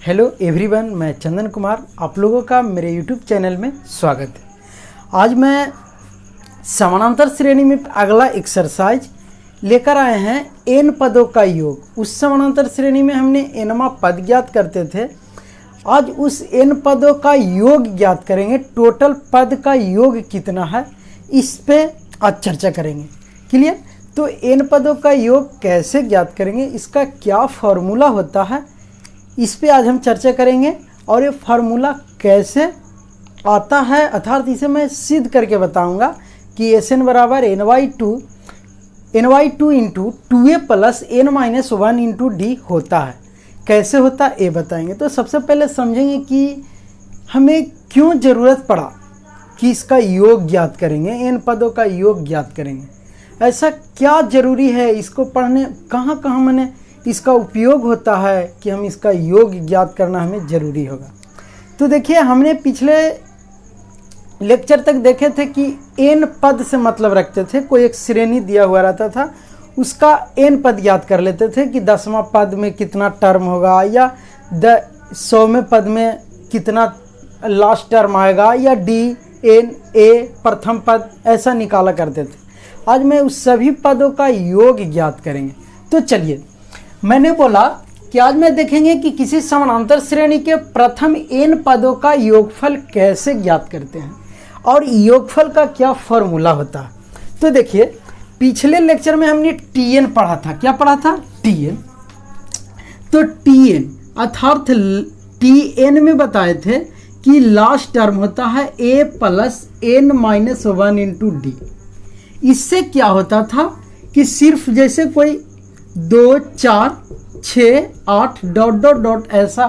Hello everyone, मैं चंदन कुमार, आप लोगों का मेरे यूट्यूब चैनल में स्वागत है। आज मैं समानांतर श्रेणी में अगला एक्सरसाइज लेकर आए हैं एन पदों का योग। उस समानांतर श्रेणी में हमने एनवा पद ज्ञात करते थे। आज उस एन पदों का योग ज्ञात करेंगे। टोटल पद का योग कितना है, इस पे आज चर्चा करेंगे। क्लियर? तो एन पदों का योग कैसे ज्ञात करेंगे, इसका क्या फॉर्मूला होता है, इस पे आज हम चर्चा करेंगे। और ये फार्मूला कैसे आता है, अर्थात इसे मैं सिद्ध करके बताऊंगा कि एस एन बराबर N by two into 2a plus N minus 1 into D होता है। कैसे होता है ये बताएंगे। तो सबसे पहले समझेंगे कि हमें क्यों ज़रूरत पड़ा कि इसका योग ज्ञात करेंगे, एन पदों का योग ज्ञात करेंगे। ऐसा क्या ज़रूरी है, इसको पढ़ने कहाँ कहाँ मैंने इसका उपयोग होता है कि हम इसका योग ज्ञात करना हमें ज़रूरी होगा। तो देखिए, हमने पिछले लेक्चर तक देखे थे कि एन पद से मतलब रखते थे। कोई एक श्रेणी दिया हुआ रहता था, उसका एन पद ज्ञात कर लेते थे कि 10वां पद में कितना टर्म होगा, या 100वें पद में कितना लास्ट टर्म आएगा, या डी एन ए प्रथम पद, ऐसा निकाला करते थे। आज मैं उस सभी पदों का योग ज्ञात करेंगे। तो चलिए, मैंने बोला कि आज मैं देखेंगे कि किसी समानांतर श्रेणी के प्रथम एन पदों का योगफल कैसे ज्ञात करते हैं और योगफल का क्या फॉर्मूला होता है। तो देखिए, पिछले लेक्चर में हमने टीएन पढ़ा था। क्या पढ़ा था? टीएन। तो टीएन अर्थात टीएन में बताए थे कि लास्ट टर्म होता है A plus N minus 1 into D. इससे क्या होता था कि सिर्फ जैसे कोई 2, 4, 6, 8 डॉट डॉट डॉट ऐसा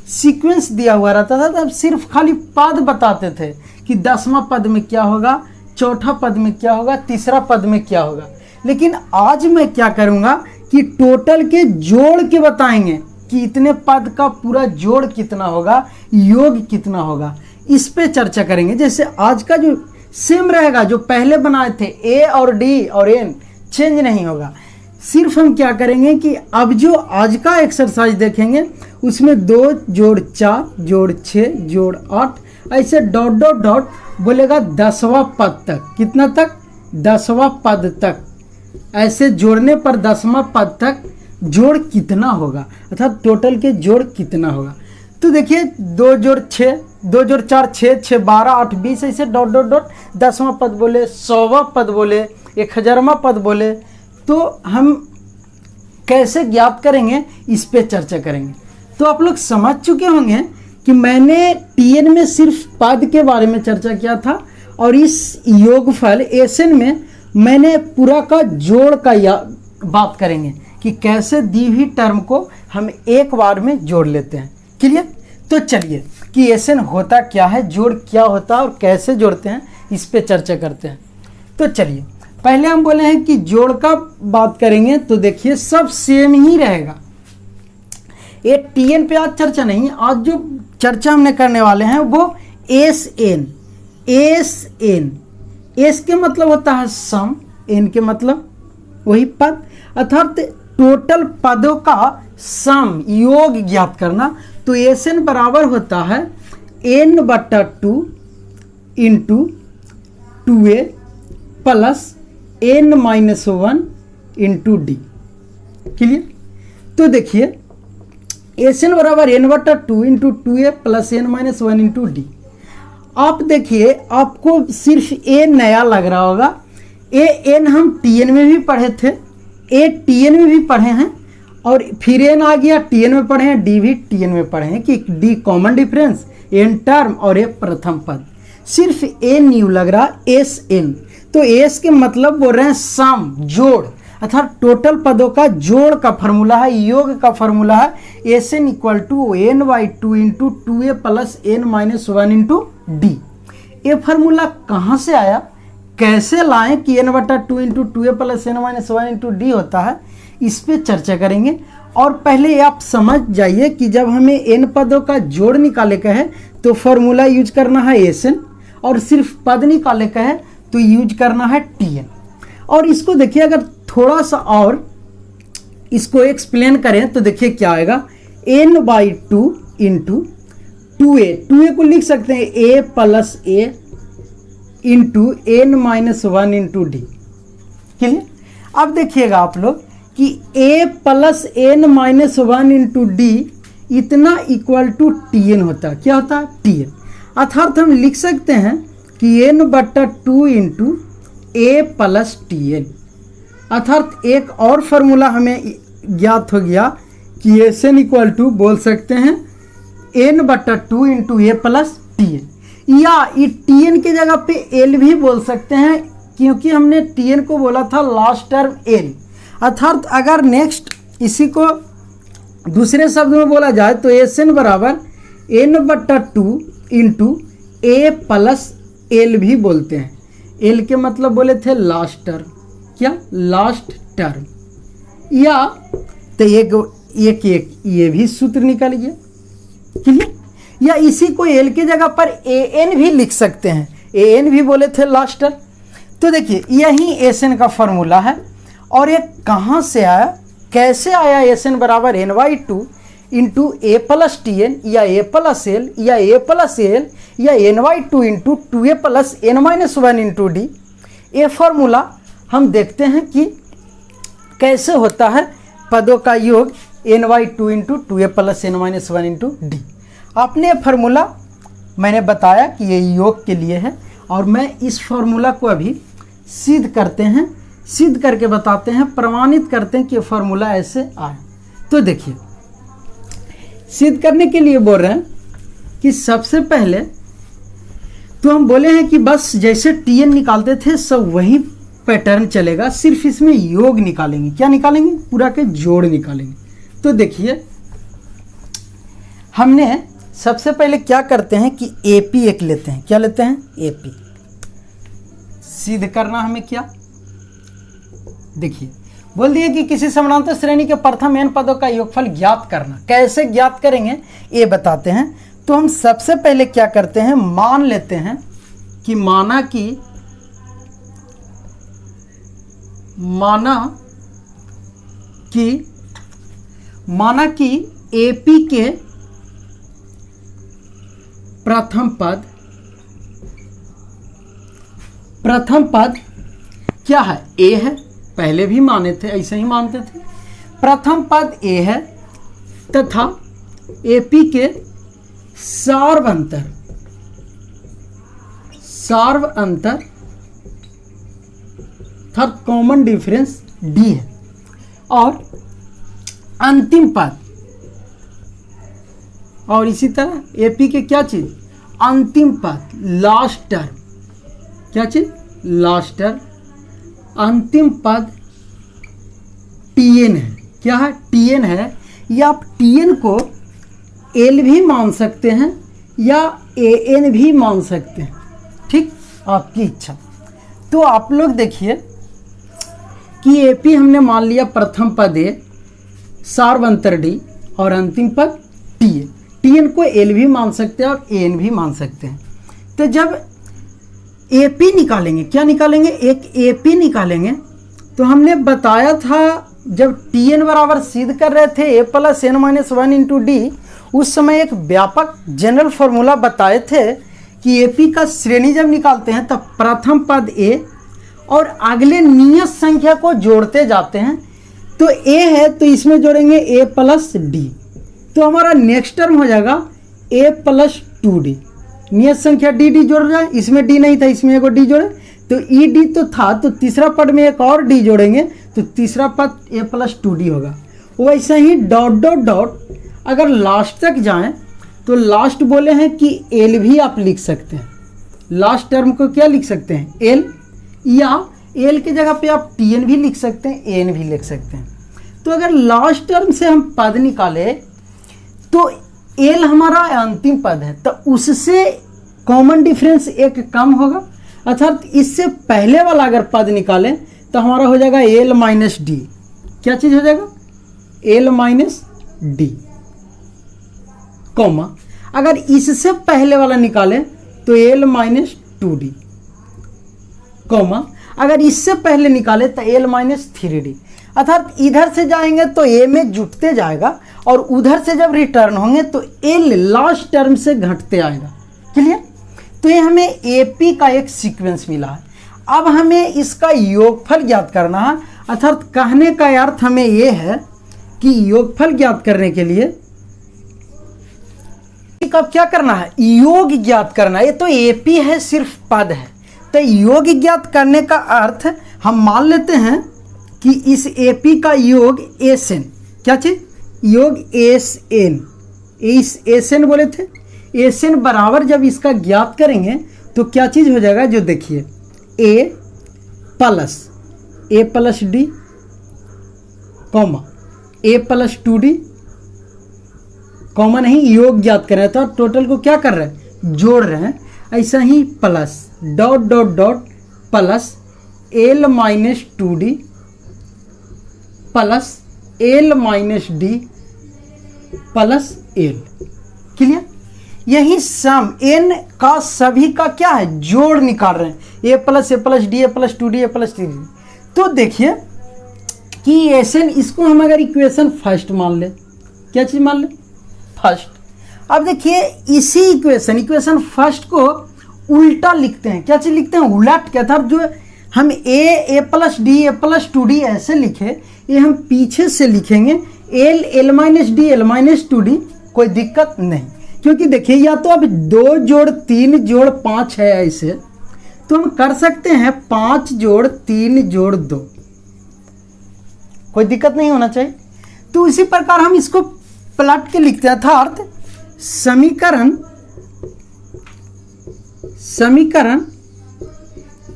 सीक्वेंस दिया हुआ रहता था, तब सिर्फ खाली पद बताते थे कि 10वां पद में क्या होगा, चौथा पद में क्या होगा, तीसरा पद में क्या होगा। लेकिन आज मैं क्या करूंगा कि टोटल के जोड़ के बताएंगे कि इतने पद का पूरा जोड़ कितना होगा, योग कितना होगा, इस पे चर्चा करेंगे। जैसे आज का जो सेम रहेगा, जो पहले बनाए थे ए और डी और एन, चेंज नहीं होगा। सिर्फ हम क्या करेंगे कि अब जो आज का एक्सरसाइज देखेंगे उसमें 2 जोड़ 4 जोड़ 6 जोड़ 8 ऐसे डॉट डॉट डॉट बोलेगा 10वां पद तक। कितना तक? 10वां पद तक। ऐसे जोड़ने पर 10वां पद तक जोड़ कितना होगा, अर्थात टोटल के जोड़ कितना होगा। तो देखिए, 2 जोड़ 6, 2 जोड़ 4 6, 6 12 8 20 ऐसे डॉट डॉट डॉट 10वां पद बोले, 100वां पद बोले, 1000वां पद बोले। तो हम कैसे ज्ञात करेंगे, इस पे चर्चा करेंगे। तो आप लोग समझ चुके होंगे कि मैंने टीएन में सिर्फ पद के बारे में चर्चा किया था, और इस योगफल एसएन में मैंने पूरा का जोड़ का बात करेंगे कि कैसे दी हुई टर्म को हम एक बार में जोड़ लेते हैं। क्लियर? तो चलिए कि एसएन होता क्या है, जोड़ क्या होता है और कैसे जोड़ते हैं, इस पे चर्चा करते हैं। तो चलिए, पहले हम बोले हैं कि जोड़ का बात करेंगे। तो देखिए, सब सेम ही रहेगा। ये टीएन पे आज चर्चा नहीं, आज जो चर्चा हमने करने वाले हैं वो एस एन। एस के मतलब होता है सम, एन के मतलब वही पद, अर्थात टोटल पदों का सम, योग ज्ञात करना। तो एस एन बराबर होता है n/2 into 2a plus n minus 1 into D. Clear? तो देखिए, एस एन बराबर n/2 into 2a plus n minus 1 into D. आप देखिए, आपको सिर्फ ए नया लग रहा होगा। ए एन हम टीएन में भी पढ़े थे, ए टीएन में भी पढ़े हैं, और फिर एन आ गया टीएन में पढ़े हैं, डी भी टीएन में पढ़े हैं कि D common difference, N term और ए प्रथम पद। सिर्फ ए न्यू लग रहा, एस एन। तो एस के मतलब बोल रहे हैं सम, जोड़, अर्थात टोटल पदों का जोड़ का फॉर्मूला है, योग का फॉर्मूला है S N equal to n/2 into 2a plus n minus 1 into D. ये फार्मूला कहाँ से आया, कैसे लाएं कि n/2 into 2a plus n minus 1 into D होता है, इस पे चर्चा करेंगे। और पहले आप समझ जाइए कि जब हमें एन पदों का जोड़ निकाले का है तो फॉर्मूला यूज करना है एस एन, और सिर्फ पद निकाले का है तो यूज करना है टीएन। और इसको देखिए, अगर थोड़ा सा और इसको एक्सप्लेन करें तो देखिए क्या आएगा, n/2 इंटू 2a को लिख सकते हैं a plus A into n minus 1 into D. Clear. अब देखिएगा आप लोग कि a plus N minus 1 into D इतना इक्वल टू tn होता है। क्या होता है? tn। अर्थात हम लिख सकते हैं कि n/2 into A plus T N. अर्थात एक और फार्मूला हमें ज्ञात हो गया कि एस एन इक्वल टू बोल सकते हैं n/2 into A plus T N, या ये टी एन के जगह पे एल भी बोल सकते हैं क्योंकि हमने टी एन को बोला था लास्ट टर्म एल। अर्थात अगर नेक्स्ट इसी को दूसरे शब्द में बोला जाए तो एस एन बराबर n/2 into A plus L भी बोलते हैं। एल के मतलब बोले थे लास्ट टर्म। क्या? Last term. या तो एक ये भी सूत्र निकल गया। क्लियर। या इसी को एल के जगह पर ए एन भी लिख सकते हैं। ए एन भी बोले थे लास्ट टर्म। तो देखिए यही एस एन का फॉर्मूला है। और ये कहाँ से आया, कैसे आया? एस एन बराबर n/2 into A plus T N या ए प्लस एल या ए प्लस एल या n/2 into 2a plus n minus 1 into D. ये फॉर्मूला हम देखते हैं कि कैसे होता है पदों का योग n/2 into 2a plus n minus 1 into D. आपने फार्मूला मैंने बताया कि ये योग के लिए है और मैं इस फार्मूला को अभी सिद्ध करते हैं, सिद्ध करके बताते हैं, प्रमाणित करते हैं कि ये फार्मूला ऐसे आए। तो देखिए सिद्ध करने के लिए बोल रहे हैं कि सबसे पहले तो हम बोले हैं कि बस जैसे टी एन निकालते थे सब वही पैटर्न चलेगा, सिर्फ इसमें योग निकालेंगे। क्या निकालेंगे? पूरा के जोड़ निकालेंगे। तो देखिए हमने सबसे पहले क्या करते हैं कि एपी एक लेते हैं। क्या लेते हैं? एपी। सिद्ध करना हमें क्या, देखिए बोल दिए कि किसी समानांतर श्रेणी के प्रथम n पदों का योगफल ज्ञात करना। कैसे ज्ञात करेंगे ये बताते हैं। तो हम सबसे पहले क्या करते हैं, मान लेते हैं कि माना कि AP के प्रथम पद क्या है? A है। पहले भी माने थे, ऐसे ही मानते थे। प्रथम पद A है तथा AP के सार्व अंतर अर्थात कॉमन डिफरेंस D है। और अंतिम पद, और इसी तरह AP के क्या चीज? अंतिम पद, लास्ट टर्म। क्या चीज? Last term. अंतिम पद Tn है। क्या है? Tn है। या आप Tn को L भी मान सकते हैं या An भी मान सकते हैं, ठीक, आपकी इच्छा। तो आप लोग देखिए कि AP हमने मान लिया प्रथम पद A, सार्व अंतर D और अंतिम पद Tn। Tn को L भी मान सकते हैं और An भी मान सकते हैं। तो जब AP निकालेंगे, क्या निकालेंगे? एक AP निकालेंगे। तो हमने बताया था जब Tn बराबर सिद्ध कर रहे थे A plus n minus 1 into D, उस समय एक व्यापक जनरल फॉर्मूला बताए थे कि AP का श्रेणी जब निकालते हैं तब प्रथम पद A और अगले नियत संख्या को जोड़ते जाते हैं। तो A है तो इसमें जोड़ेंगे A प्लस डी, तो हमारा नेक्स्ट टर्म हो जाएगा A प्लस 2D। नियत संख्या डी जोड़ जाए, इसमें डी नहीं था, इसमें एक डी जोड़े तो ई डी तो था, तो तीसरा पद में एक और डी जोड़ेंगे तो तीसरा पद A प्लस 2D होगा। वैसे ही डॉट डॉट डॉट अगर लास्ट तक जाएं तो लास्ट बोले हैं कि एल भी आप लिख सकते हैं। लास्ट टर्म को क्या लिख सकते हैं? एल, या एल की जगह पे आप Tn भी लिख सकते हैं, एन भी लिख सकते हैं। तो अगर लास्ट टर्म से हम पद निकाले तो एल हमारा अंतिम पद है तो उससे कॉमन डिफरेंस एक कम होगा, अर्थात इससे पहले वाला अगर पद निकालें तो हमारा हो जाएगा एल माइनस डी। क्या चीज हो जाएगा? एल माइनस डी, कॉमा अगर इससे पहले वाला निकालें तो एल माइनस 2D, कॉमा अगर इससे पहले निकाले तो एल माइनस 3D। अर्थात इधर से जाएंगे तो ए में जुटते जाएगा और उधर से जब रिटर्न होंगे तो एल लास्ट टर्म से घटते आएगा। क्लियर? तो ये हमें एपी का एक सीक्वेंस मिला है। अब हमें इसका योगफल ज्ञात करना है। अर्थात कहने का अर्थ हमें ये है कि योगफल ज्ञात करने के लिए अब क्या करना है, योग ज्ञात करना है। ये तो एपी है, सिर्फ पद है। तो योग ज्ञात करने का अर्थ हम मान लेते हैं कि इस एपी का योग एस एन, क्या चीज, योग एस एन, इस एस एन बोले थे, एस एन बराबर जब इसका ज्ञात करेंगे तो क्या चीज हो जाएगा, जो देखिए ए प्लस डी कॉमा ए प्लस 2d कॉमन नहीं, योग ज्ञात कर रहे हैं तो टोटल को क्या कर रहे हैं, जोड़ रहे हैं। ऐसा ही plus dot dot dot plus L minus 2d plus L minus D plus L. Clear? यही सम एन का सभी का क्या है, जोड़ निकाल रहे हैं, A plus D A plus 2d A plus 3d। तो देखिए कि एसन, इसको हम अगर इक्वेशन फर्स्ट मान ले, क्या चीज़ मान ले, फर्स्ट। अब देखिए इसी इक्वेशन फर्स्ट को उल्टा लिखते हैं, क्या चीज़ लिखते हैं, उलट के। था जो हम A plus D A plus 2d ऐसे लिखे, ये हम पीछे से लिखेंगे L minus D L minus 2d, कोई दिक्कत नहीं। क्योंकि देखिए या तो अब 2 जोड़ 3 जोड़ 5 है ऐसे, तो हम कर सकते हैं 5 जोड़ 3 जोड़ 2, कोई दिक्कत नहीं होना चाहिए। तो इसी प्रकार हम इसको पलट के लिखते हैं, अर्थात समीकरण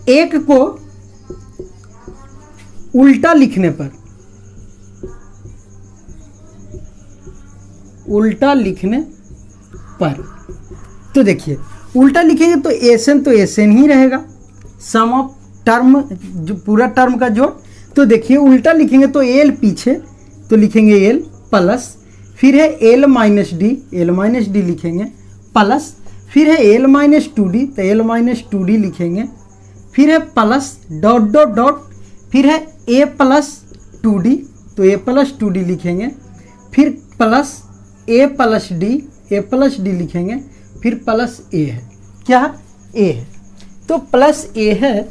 एक को उल्टा लिखने पर तो देखिए उल्टा लिखेंगे तो एसएन ही रहेगा, सम ऑफ टर्म, जो पूरा टर्म का जोड़। तो देखिए उल्टा लिखेंगे तो एल पीछे, तो लिखेंगे एल प्लस, फिर है एल माइनस डी लिखेंगे प्लस, फिर है एल माइनस 2d, तो एल माइनस 2d लिखेंगे, फिर है प्लस डॉट डॉट डॉट, फिर है ए प्लस 2d, तो ए प्लस 2d लिखेंगे, फिर प्लस ए प्लस डी लिखेंगे, फिर प्लस ए है, क्या है, ए है, तो प्लस ए है,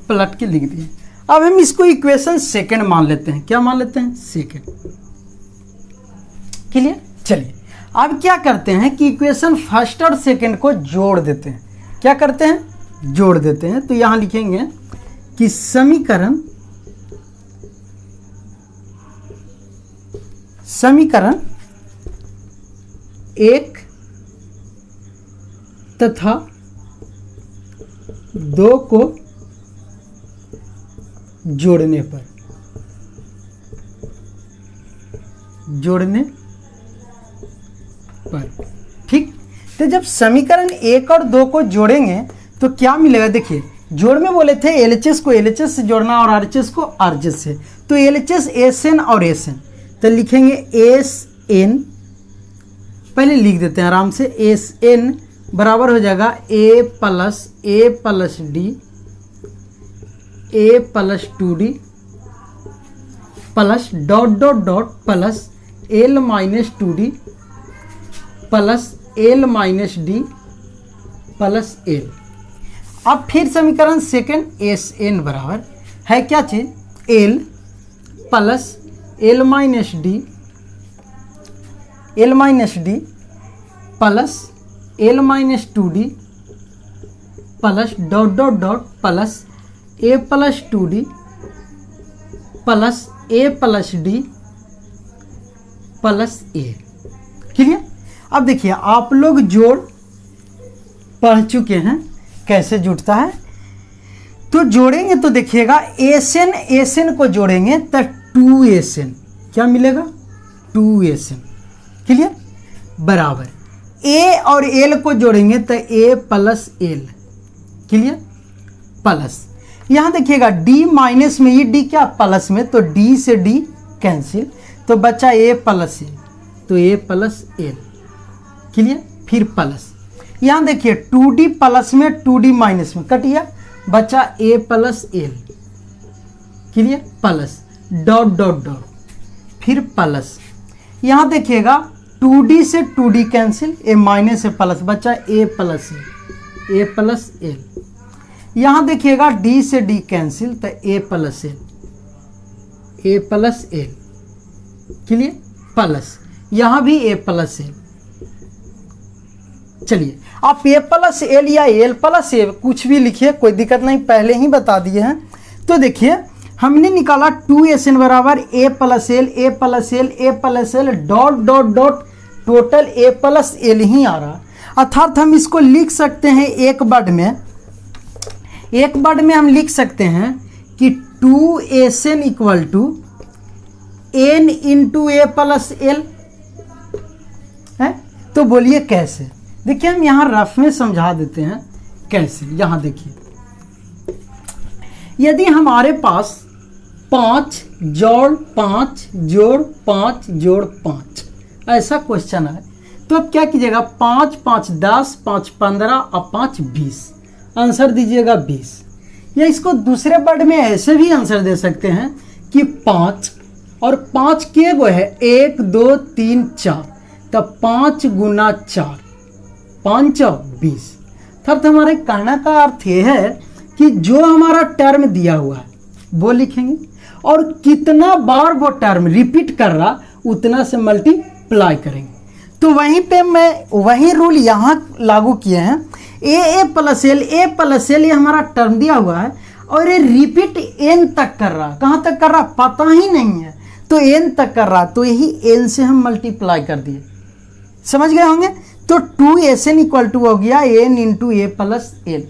पलट के लिख दिए। अब हम इसको इक्वेशन सेकंड मान लेते हैं, क्या मान लेते हैं, सेकंड। क्लियर? चलिए अब क्या करते हैं कि इक्वेशन फर्स्ट और सेकंड को जोड़ देते हैं। क्या करते हैं, जोड़ देते हैं। तो यहां लिखेंगे कि समीकरण एक तथा 2 को जोड़ने पर ठीक। तो जब समीकरण 1 और 2 को जोड़ेंगे तो क्या मिलेगा, देखिए जोड़ में बोले थे एलएचएस को एलएचएस से जोड़ना और आरएचएस को आरएचएस से, तो एलएचएस एसएन और एसएन, तो लिखेंगे एसएन, पहले लिख देते हैं आराम से, एसएन बराबर हो जाएगा A plus D A plus 2d plus dot dot dot plus L minus 2d plus L minus D plus L. अब फिर समीकरण सेकंड एस एन बराबर है क्या चीज, L plus L minus D plus L minus 2d plus dot dot dot plus A plus 2d plus A plus D plus A. Clear? अब देखिए आप लोग जोड़ पढ़ चुके हैं कैसे जुड़ता है, तो जोड़ेंगे तो देखिएगा एसएन को जोड़ेंगे तो 2SN, क्या मिलेगा, 2SN। क्लियर? बराबर ए और एल को जोड़ेंगे तो ए प्लस एल। क्लियर? प्लस यहाँ देखिएगा डी माइनस में, ये डी क्या प्लस में, तो डी से डी कैंसिल, तो बचा ए प्लस एल, तो ए प्लस एल। क्लियर? फिर प्लस यहाँ देखिए 2d प्लस में 2d माइनस में कट गया, बचा A plus L. Clear? Plus dot dot dot, फिर प्लस। यहाँ देखिएगा 2D से 2D cancel, A minus A plus, बचा ए प्लस एल। यहाँ देखिएगा D से D कैंसिल, तो ए प्लस एल, क्लियर, प्लस। यहाँ भी ए प्लस एल। चलिए आप ए प्लस एल या एल प्लस ए कुछ भी लिखिए, कोई दिक्कत नहीं, पहले ही बता दिए हैं। तो देखिए हमने निकाला 2SN बराबर A plus L dot dot dot, total A plus L ही आ रहा। अर्थात हम इसको लिख सकते हैं एक वर्ड में हम लिख सकते हैं कि 2SN equal to N into A plus L है। तो बोलिए कैसे? देखिए हम यहाँ रफ में समझा देते हैं कैसे। यहाँ देखिए, यदि हमारे पास 5 जोड़ 5 जोड़ 5 जोड़ 5 ऐसा क्वेश्चन है, तो अब क्या कीजिएगा, 5 5 10, 5 15 और 5 20, आंसर दीजिएगा 20। या इसको दूसरे वर्ड में ऐसे भी आंसर दे सकते हैं कि 5 और 5 के गो है 1 2 3 4, तब 5 गुना 4 5 20। अर्थात हमारे कहने का अर्थ ये है कि जो हमारा टर्म दिया हुआ है वो लिखेंगे, और कितना बार वो टर्म रिपीट कर रहा उतना से मल्टीप्लाई करेंगे। तो वहीं पे मैं वही रूल यहाँ लागू किए हैं। ए प्लस एल ये हमारा टर्म दिया हुआ है और ये रिपीट एन तक कर रहा, कहाँ तक कर रहा पता ही नहीं है, तो एन तक कर रहा, तो यही एन से हम मल्टीप्लाई कर दिए। समझ गए होंगे? तो 2SN इक्वल टू हो गया N into A plus L.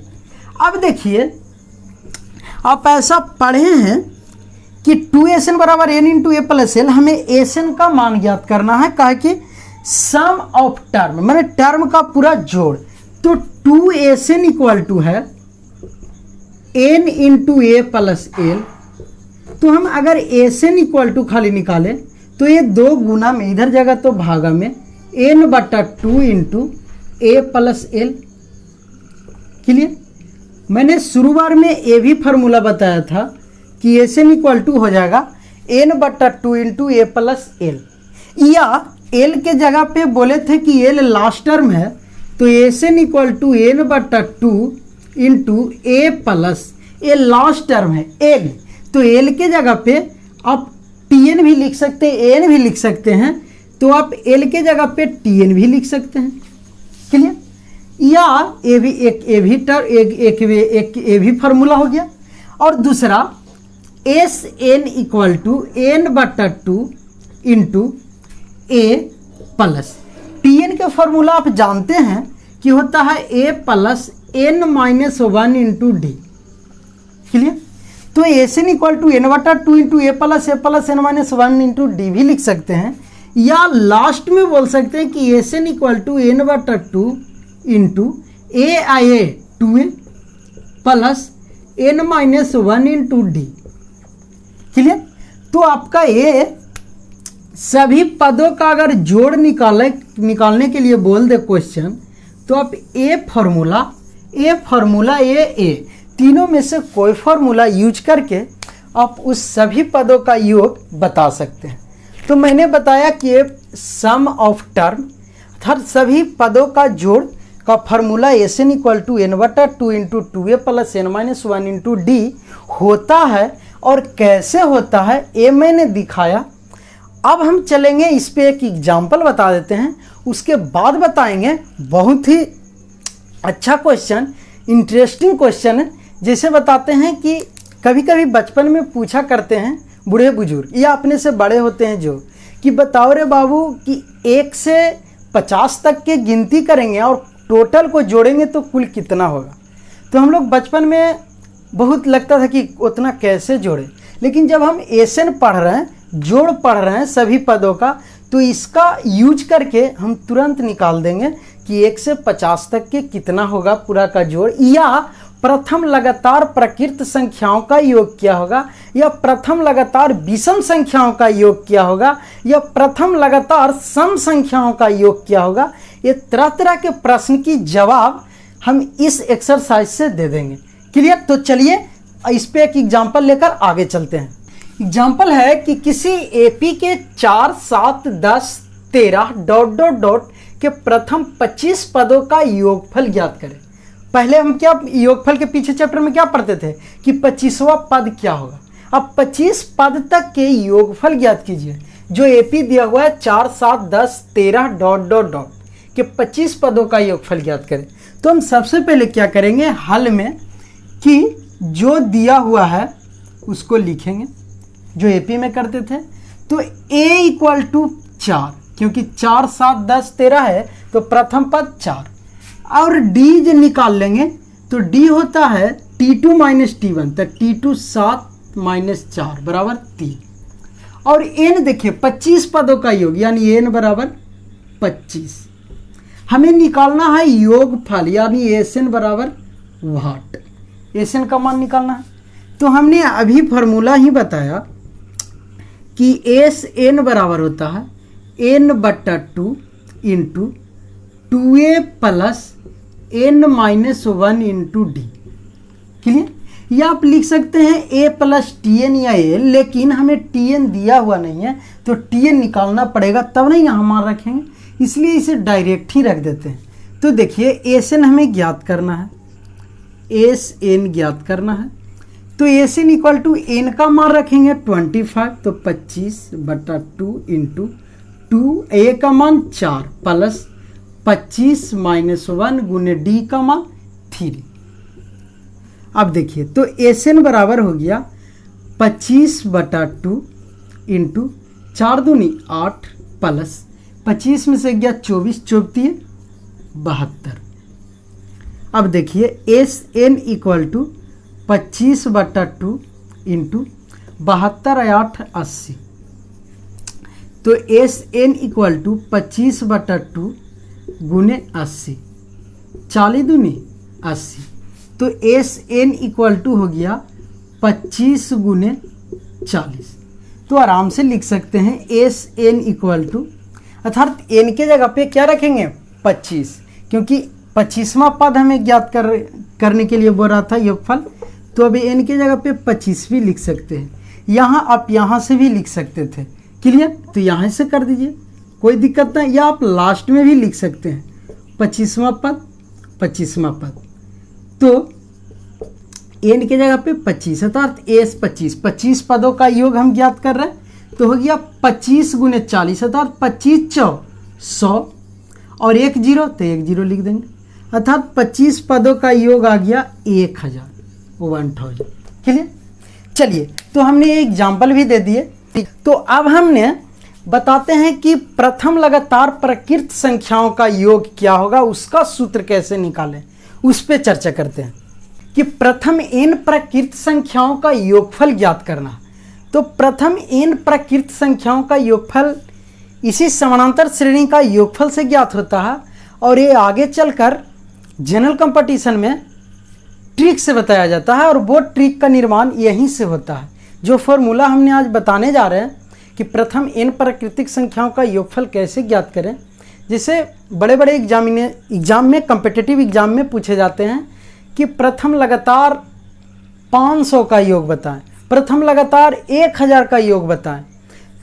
अब देखिए आप ऐसा पढ़े हैं कि 2SN बराबर N into A plus L, हमें SN का मान ज्ञात करना है, कहा कि सम ऑफ टर्म मैंने टर्म का पूरा जोड़। तो 2SN इक्वल टू है N into A plus L. तो हम अगर SN इक्वल टू खाली निकालें तो ये 2 गुना में, इधर जगह तो भागा में, n/2 into A plus L. Clear? मैंने शुरुआत में ये भी फार्मूला बताया था कि SN इक्वल टू हो जाएगा n/2 into A plus L, या एल के जगह पे बोले थे कि एल लास्ट टर्म है, तो SN equal to n/2 into A plus A last term है एल, तो एल के जगह पे आप TN भी लिख सकते हैं, एन भी लिख सकते हैं, तो आप एल के जगह पे TN भी लिख सकते हैं। क्लियर? या ए भी फार्मूला हो गया। और दूसरा SN equal to n/2 into A plus, TN के फार्मूला आप जानते हैं कि होता है A plus n-1 into D. Clear? तो SN equal to n/2 into A plus n-1 into D भी लिख सकते हैं, या लास्ट में बोल सकते हैं कि SN equal to n/2 into a/2a plus n-1 into D. Clear? तो आपका ये सभी पदों का अगर जोड़ निकालने के लिए बोल दे क्वेश्चन, तो आप ए फार्मूला ए तीनों में से कोई फार्मूला यूज करके आप उस सभी पदों का योग बता सकते हैं। तो मैंने बताया कि सम ऑफ टर्म अर्थात सभी पदों का जोड़ का formula SN equal to n/2 into 2a plus n-1 into D होता है, और कैसे होता है ये मैंने दिखाया। अब हम चलेंगे इस पे एक एग्जाम्पल बता देते हैं, उसके बाद बताएंगे बहुत ही अच्छा क्वेश्चन, इंटरेस्टिंग क्वेश्चन है। जैसे बताते हैं कि कभी कभी बचपन में पूछा करते हैं बूढ़े बुजुर्ग या अपने से बड़े होते हैं जो, कि बताओ रे बाबू कि 1 से 50 तक के गिनती करेंगे और टोटल को जोड़ेंगे तो कुल कितना होगा। तो हम लोग बचपन में बहुत लगता था कि उतना कैसे जोड़े, लेकिन जब हम SN पढ़ रहे हैं, जोड़ पढ़ रहे हैं सभी पदों का, तो इसका यूज करके हम तुरंत निकाल देंगे कि 1 से 50 तक के कितना होगा पूरा का जोड़, या प्रथम लगातार प्रकृत संख्याओं का योग क्या होगा, या प्रथम लगातार विषम संख्याओं का योग क्या होगा, या प्रथम लगातार सम संख्याओं का योग क्या होगा। ये तरह तरह के प्रश्न की जवाब हम इस एक्सरसाइज से दे देंगे। क्लियर? तो चलिए इस पे एक एग्जाम्पल लेकर आगे चलते हैं। एग्जाम्पल है कि किसी एपी के 4, 7, 10, 13 डॉट डॉट डॉट के प्रथम 25 पदों का योगफल ज्ञात करें। पहले हम क्या योगफल के पीछे चैप्टर में क्या पढ़ते थे कि 25वां पद क्या होगा। अब 25 पद तक के योगफल ज्ञात कीजिए। जो एपी दिया हुआ है 4, 7, 10, 13 डॉट डॉट डॉट के 25 पदों का योगफल ज्ञात करें। तो हम सबसे पहले क्या करेंगे हल में कि जो दिया हुआ है उसको लिखेंगे जो एपी में करते थे। तो a इक्वल टू 4, क्योंकि 4, 7, 10, 13 है तो प्रथम पद 4, और d जो निकाल लेंगे तो d होता है t2 माइनस t1, तक t2 7 माइनस 4 बराबर 3, और n देखिए 25 पदों का योग यानी n बराबर 25। हमें निकालना है योगफल यानी एसएन बराबर वाट, एसएन का मान निकालना है। तो हमने अभी फार्मूला ही बताया कि एस एन बराबर होता है n/2 into 2a plus n minus 1 into D. Clear? या आप लिख सकते हैं a प्लस TN या a, लेकिन हमें TN दिया हुआ नहीं है तो TN निकालना पड़ेगा, तब नहीं यहाँ मान रखेंगे, इसलिए इसे डायरेक्ट ही रख देते हैं। तो देखिए एसएन हमें ज्ञात करना है, एसएन ज्ञात करना है। तो एसएन इक्वल टू एन का मान रखेंगे 25, तो 25/2 इंटू 2, ए का मान 4 प्लस 25 माइनस 1 गुने डी का मान 3। अब देखिए तो एसएन बराबर हो गया 25/2 इंटू 4 दूनी 8 प्लस 25 में से गया 24, 24 72। अब देखिए S N equal to 25/2 into 72 8 80। तो एस एन इक्वल टू 25/2 गुने 80, 40 दूनी 80। तो एस एन इक्वल टू हो गया 25 गुने 40। तो आराम से लिख सकते हैं एस एन इक्वल टू, अर्थात एन के जगह पे क्या रखेंगे 25, क्योंकि 25वां पद हमें ज्ञात करने के लिए बोल रहा था योगफल। तो अभी एन के जगह पे 25 भी लिख सकते हैं, यहाँ आप यहाँ से भी लिख सकते थे। क्लियर? तो यहाँ से कर दीजिए, कोई दिक्कत नहीं, या आप लास्ट में भी लिख सकते हैं 25वां पद 25वां पद। तो एन के जगह पे 25 अर्थात एस 25 पदों का योग हम ज्ञात कर रहे हैं। तो हो गया 25 गुने 40 अर्थात 25 चौ 100, और 1 0 तो 1 0 लिख देंगे, अर्थात 25 पदों का योग आ गया 1000। क्लियर? चलिए तो हमने ये एग्जाम्पल भी दे दिए। तो अब हमने बताते हैं कि प्रथम लगातार प्रकृत संख्याओं का योग क्या होगा, उसका सूत्र कैसे निकालें, उस पर चर्चा करते हैं कि प्रथम n प्रकृत संख्याओं का योगफल ज्ञात करना। तो प्रथम n प्रकृत संख्याओं का योगफल इसी समानांतर श्रेणी का योगफल से ज्ञात होता है, और ये आगे चलकर जनरल कंपटीशन में ट्रिक से बताया जाता है, और वो ट्रिक का निर्माण यहीं से होता है। जो फॉर्मूला हमने आज बताने जा रहे हैं कि प्रथम n प्राकृतिक संख्याओं का योगफल कैसे ज्ञात करें, जिसे बड़े बड़े एग्जाम में कम्पिटिटिव एग्जाम में पूछे जाते हैं कि प्रथम लगातार 500 का योग बताएं, प्रथम लगातार 1000 का योग बताएं।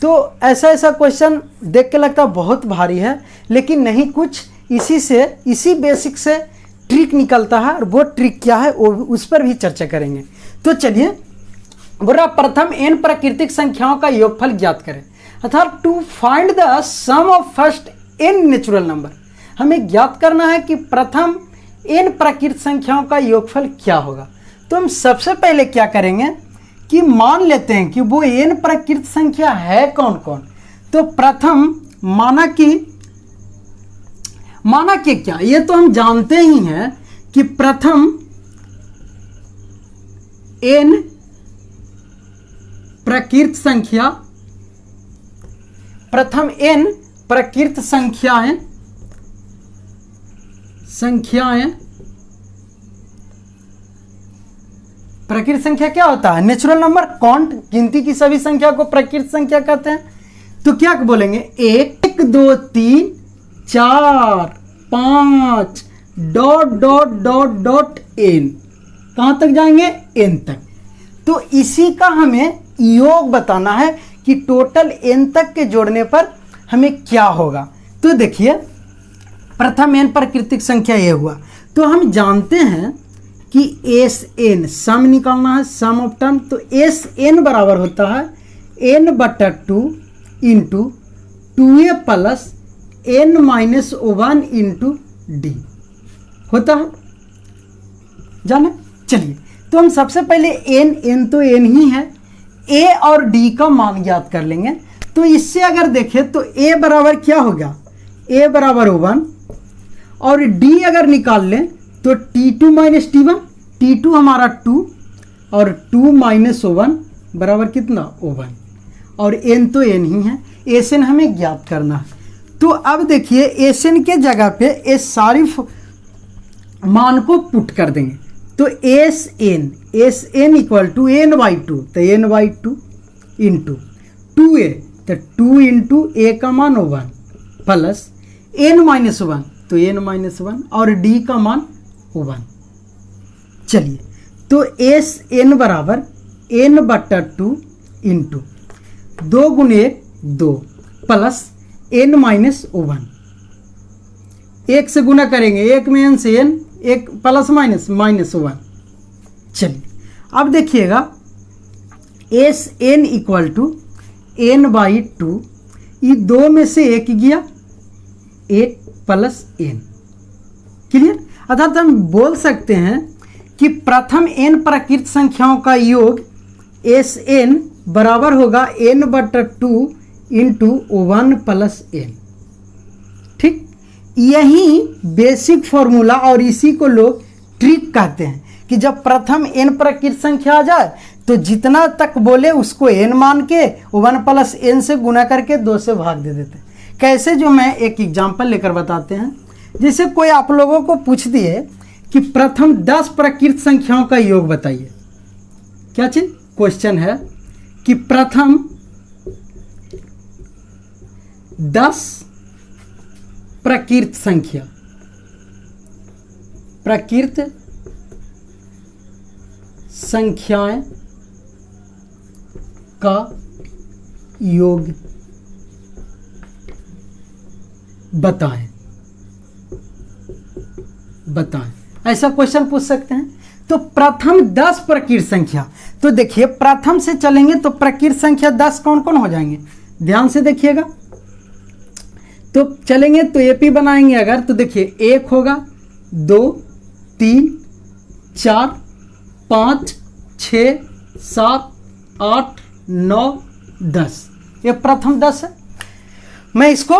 तो ऐसा क्वेश्चन देख के लगता है बहुत भारी है, लेकिन नहीं, कुछ इसी बेसिक से ट्रिक निकलता है, और वो ट्रिक क्या है वो उस पर भी चर्चा करेंगे। तो चलिए बोला प्रथम n प्राकृतिक संख्याओं का योगफल ज्ञात करें, अर्थात to find the sum of first n natural number. हमें ज्ञात करना है कि प्रथम n प्राकृत संख्याओं का योगफल क्या होगा। तो हम सबसे पहले क्या करेंगे कि मान लेते हैं कि वो n प्राकृत संख्या है कौन कौन। तो प्रथम माना कि क्या, ये तो हम जानते ही हैं कि प्रथम n प्रकृत संख्या, प्रथम n प्रकृत संख्याएं प्रकृत संख्या क्या होता है, नेचुरल नंबर, काउंट, गिनती की सभी संख्या को प्रकृत संख्या कहते हैं। तो क्या बोलेंगे 1 2 3 4 5 dot dot dot dot n, कहां तक जाएंगे n तक। तो इसी का हमें योग बताना है कि टोटल n तक के जोड़ने पर हमें क्या होगा। तो देखिए प्रथम n प्राकृतिक संख्या ये हुआ, तो हम जानते हैं कि एस एन सम निकालना है, सम ऑफ टर्म। तो एस एन बराबर होता है n बटा 2 into 2a plus n minus 1 into D होता है, जाने। चलिए तो हम सबसे पहले n तो n ही है, a और d का मान ज्ञात कर लेंगे। तो इससे अगर देखें तो a बराबर क्या होगा, a बराबर 1 और d अगर निकाल लें तो t2 माइनस t1, t2 हमारा 2 और 2 माइनस 1 बराबर कितना 1 और n तो n ही है, Sn हमें ज्ञात करना है। तो अब देखिए Sn के जगह पे इस सारी मान को पुट कर देंगे। तो Sn equal to n by 2, तो n बाई 2 इंटू 2a, तो 2 इंटू a का मान 1 प्लस n माइनस 1, तो n माइनस 1 और d का मान 1। चलिए तो Sn बराबर n बटा 2 इंटू 2 गुणे 2 प्लस n माइनस 1, एक से गुना करेंगे, एक में n से n, एक प्लस माइनस माइनस 1। चलिए अब देखिएगा Sn equal to n by 2, ये 2 में से एक गया, 1 प्लस n, क्लियर। अर्थात हम बोल सकते हैं कि प्रथम n प्राकृत संख्याओं का योग Sn बराबर होगा n बटा 2 इंटू 1 प्लस n। ठीक, यही बेसिक फॉर्मूला और इसी को लोग ट्रिक कहते हैं कि जब प्रथम n प्राकृत संख्या आ जाए तो जितना तक बोले उसको n मान के 1 प्लस n से गुना करके 2 से भाग दे देते हैं। कैसे, जो मैं एक एग्जाम्पल लेकर बताते हैं। जैसे कोई आप लोगों को पूछ दिए कि प्रथम 10 प्राकृत संख्याओं का योग बताइए, क्या चीज क्वेश्चन है कि प्रथम 10 प्राकृत संख्या, प्राकृत संख्याएं का योग बताएं, ऐसा क्वेश्चन पूछ सकते हैं। तो प्रथम 10 प्राकृत संख्या, तो देखिए प्रथम से चलेंगे तो प्राकृत संख्या 10 कौन कौन हो जाएंगे, ध्यान से देखिएगा। तो चलेंगे तो एपी बनाएंगे अगर, तो देखिए 1 होगा, 2 3 4 5 6 7 8 9 10, ये प्रथम 10 है। मैं इसको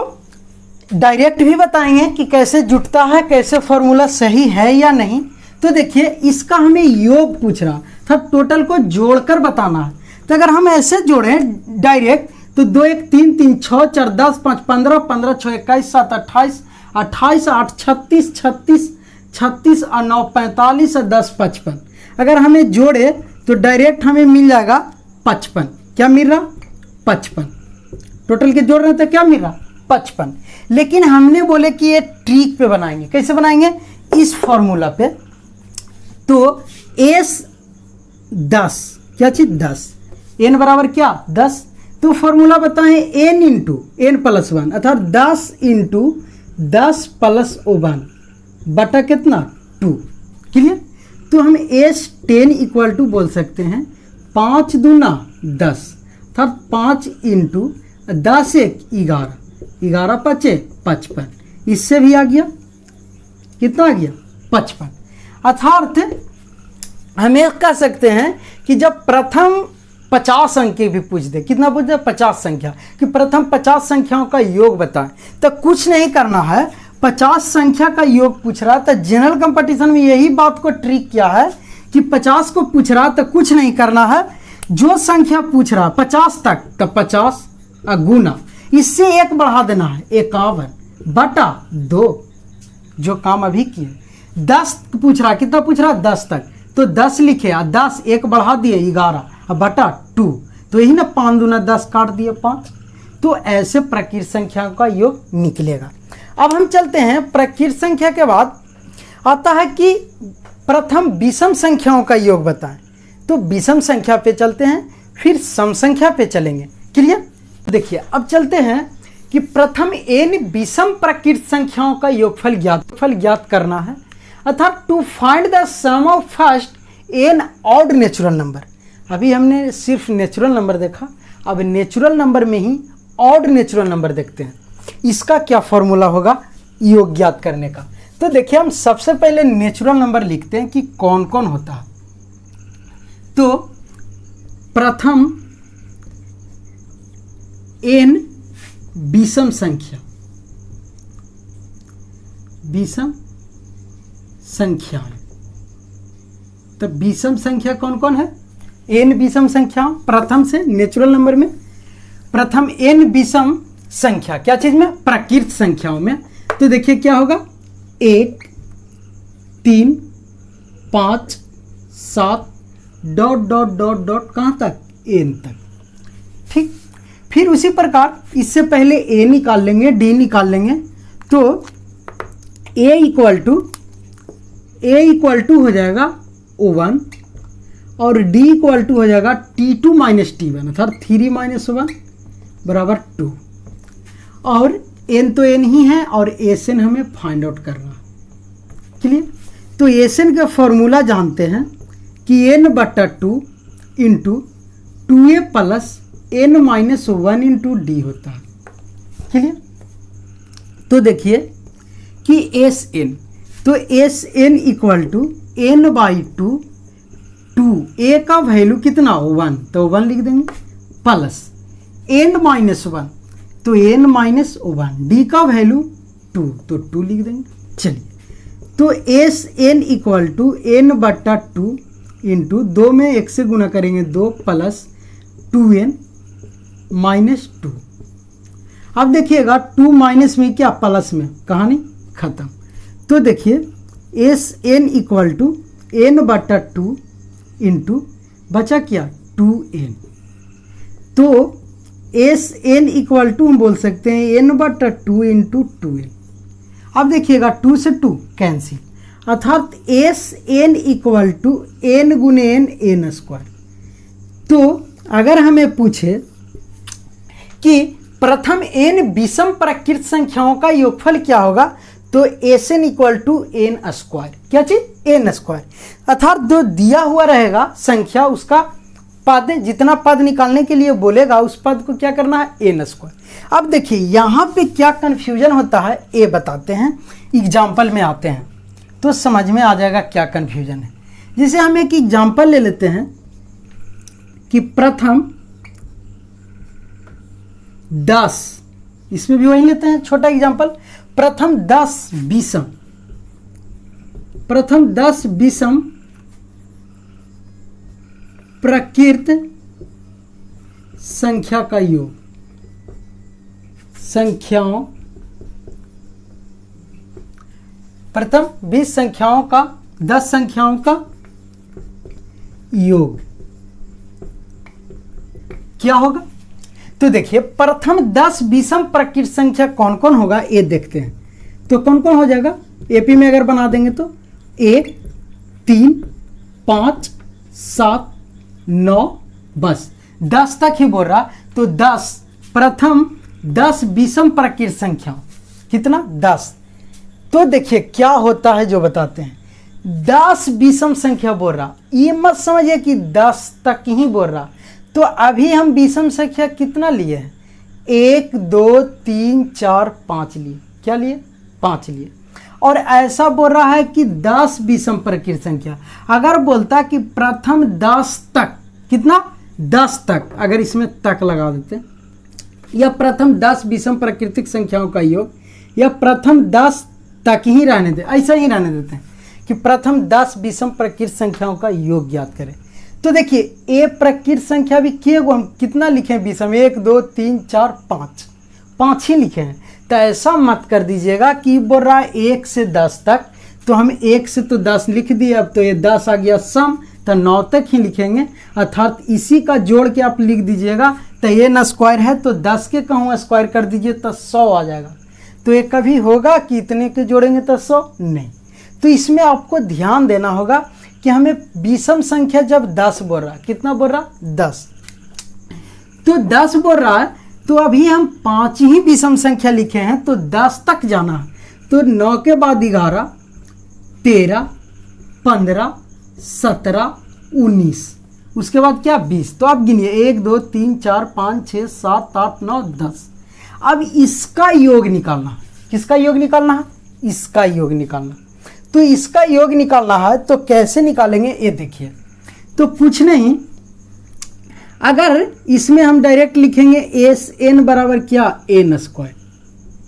डायरेक्ट भी बताएंगे कि कैसे जुटता है, कैसे फॉर्मूला सही है या नहीं। तो देखिए इसका हमें योग पूछ रहा था, टोटल को जोड़कर बताना है। तो अगर हम ऐसे जोड़ें डायरेक्ट तो 2 1 3 3 6 4 10 5 15 15 6 21 7 28 28 8 36 36 36 और 9 45 और 10 55। अगर हमें जोड़े तो डायरेक्ट हमें मिल जाएगा 55। क्या मिल रहा 55, टोटल के जोड़ रहे थे क्या मिल रहा 55। लेकिन हमने बोले कि ये ट्रिक पे बनाएंगे, कैसे बनाएंगे, इस फॉर्मूला पे। तो S 10, क्या चीज 10, n बराबर क्या 10, तो फॉर्मूला बताएं n इंटू n प्लस 1, अर्थात 10 इंटू 10 प्लस 1 बटा कितना 2, क्लियर। तो हम S10 इक्वल टू बोल सकते हैं 5 दूना 10, अर्थात 5 इंटू 10 1 11, 11 5 55, इससे भी आ गया कितना आ गया 55। अर्थात हम ये कह सकते हैं कि जब प्रथम 50 अंक के भी पूछ दे, कितना पूछ दे 50 संख्या, कि प्रथम 50 संख्याओं का योग बताएं, तो कुछ नहीं करना है, 50 संख्या का योग पूछ रहा। तो जनरल कंपटीशन में यही बात को ट्रिक किया है कि 50 को पूछ रहा तो कुछ नहीं करना है, जो संख्या पूछ रहा 50 तक तो 50 गुना, इससे 1 बढ़ा देना है 51 बटा 2, जो काम अभी किए। 10 पूछ रहा, कितना पूछ रहा 10 तक, तो 10 लिखे, 10 1 बढ़ा दिए 11 बटा 2, तो यही ना 5 दूना 10 काट दिए 5। तो ऐसे प्राकृत संख्या का योग निकलेगा। अब हम चलते हैं प्राकृत संख्या के बाद आता है कि प्रथम विषम संख्याओं का योग बताएं। तो विषम संख्या पे चलते हैं, फिर सम संख्या पे चलेंगे। क्लियर? देखिए अब चलते हैं कि प्रथम n विषम प्रकृत संख्याओं का योगफल ज्ञात करना है, अर्थात to find the sum of first n odd natural number. अभी हमने सिर्फ नेचुरल नंबर देखा, अब नेचुरल नंबर में ही ऑड नेचुरल नंबर देखते हैं, इसका क्या फॉर्मूला होगा योग ज्ञात करने का। तो देखिए हम सबसे पहले नेचुरल नंबर लिखते हैं कि कौन कौन होता है। तो प्रथम n विषम संख्या, विषम संख्या, तो विषम संख्या कौन कौन है? n विषम संख्या प्रथम से नेचुरल नंबर में, प्रथम n विषम संख्या क्या चीज में? प्रकृत संख्याओं में। तो देखिए क्या होगा, 1 3 5 7 डॉट डॉट डॉट डॉट कहाँ तक? n तक। ठीक, फिर उसी प्रकार इससे पहले a निकाल लेंगे, d निकाल लेंगे, तो a इक्वल टू हो जाएगा 1 और d इक्वल टू हो जाएगा t2 माइनस t1, अर्थात 3 माइनस 1 बराबर 2। और n तो n ही है और Sn हमें फाइंड आउट करना। क्लियर? तो Sn का फॉर्मूला जानते हैं कि n/2 into 2a plus n minus 1 into D होता है। क्लियर? तो देखिए कि Sn, तो Sn equal to n/2, 2a का वैल्यू कितना? 1, तो 1 लिख देंगे, प्लस n माइनस 1, तो n माइनस 1, डी का वैल्यू 2, तो 2 लिख देंगे। चलिए, तो Sn equal to n/2 into 2 में 1 से गुना करेंगे 2 प्लस 2n माइनस 2। अब देखिएगा 2 माइनस में क्या प्लस में, कहानी खत्म। तो देखिए Sn equal to n/2 into बचा क्या? 2n। तो Sn इक्वल टू हम बोल सकते हैं n/2 इंटू 2n। अब देखिएगा 2 से 2 कैंसिल, अर्थात Sn इक्वल टू n गुने n स्क्वायर। तो अगर हमें पूछे कि प्रथम n विषम प्रकृत संख्याओं का योगफल क्या होगा, तो Sn equal to n square, क्या चीज? n स्क्वायर, अर्थात जो दिया हुआ रहेगा संख्या उसका पद, जितना पद निकालने के लिए बोलेगा उस पद को क्या करना है? n square. अब देखिए यहाँ पे क्या कन्फ्यूजन होता है ये बताते हैं, एग्जाम्पल में आते हैं तो समझ में आ जाएगा क्या कन्फ्यूजन है। जैसे हम एक एग्जाम्पल ले लेते हैं कि प्रथम 10, इसमें भी वही लेते हैं छोटा एग्जाम्पल, प्रथम 10 विषम, प्रथम 10 विषम प्रकृत संख्या का योग, संख्याओं, प्रथम 20 संख्याओं का, 10 संख्याओं का योग क्या होगा। तो देखिए प्रथम 10 विषम प्रकृत संख्या कौन कौन होगा ये देखते हैं। तो कौन कौन हो जाएगा एपी में अगर बना देंगे तो 1 3 5 7 9, बस 10 तक ही बोल रहा। तो 10 प्रथम 10 विषम प्रकृत संख्या कितना 10। तो देखिए क्या होता है जो बताते हैं, 10 विषम संख्या बोल रहा, ये मत समझिए कि 10 तक ही बोल रहा। तो अभी हम विषम संख्या कितना लिए हैं, 1 2 3 4 5 लिए, क्या लिए 5 लिए। और ऐसा बोल रहा है कि 10 विषम प्रकृत संख्या, अगर बोलता कि प्रथम 10 तक, कितना 10 तक, अगर इसमें तक लगा देते, या प्रथम 10 विषम प्राकृतिक संख्याओं का योग, या प्रथम 10 तक ही रहने दे, ऐसा ही रहने देते हैं कि प्रथम 10 विषम प्रकृत संख्याओं का योग ज्ञात करें। तो देखिए ए प्रकृत संख्या भी हम कितना लिखे हैं विषम, 1 2 3 4 5, 5 ही लिखे हैं। तो ऐसा मत कर दीजिएगा कि बोल रहा है 1 से 10 तक, तो हम 1 से तो 10 लिख दिए, अब तो ये 10 आ गया सम, तो 9 तक ही लिखेंगे, अर्थात इसी का जोड़ के आप लिख दीजिएगा। तो ये न स्क्वायर है तो 10 के कहूँ स्क्वायर कर दीजिए तो 100 आ जाएगा। तो ये कभी होगा कि इतने के जोड़ेंगे तो 100 नहीं। तो इसमें आपको ध्यान देना होगा कि हमें विषम संख्या जब 10 बोल रहा, कितना बोल रहा 10, तो 10 बोल रहा है, तो अभी हम 5 ही विषम संख्या लिखे हैं, तो 10 तक जाना है। तो 9 के बाद 11, 13, 15, 17, 19, उसके बाद क्या 20। तो आप गिनिए 1 2 3 4 5 6 7 8 9 10। अब इसका योग निकालना है। किसका योग निकालना है? इसका योग निकालना। तो इसका योग निकालना है, तो कैसे निकालेंगे ये देखिए। तो कुछ नहीं, अगर इसमें हम डायरेक्ट लिखेंगे एस एन बराबर क्या एन स्क्वायर,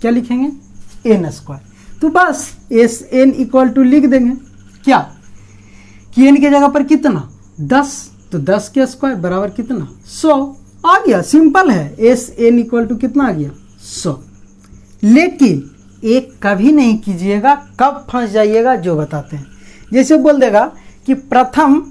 क्या लिखेंगे एन स्क्वायर। तो बस एस एन इक्वल टू लिख देंगे क्या कि एन के जगह पर कितना 10, तो 10 के स्क्वायर बराबर कितना 100 आ गया। सिंपल है, एस एन इक्वल टू कितना आ गया 100। लेकिन एक कभी नहीं कीजिएगा, कब फंस जाइएगा जो बताते हैं। जैसे बोल देगा कि प्रथम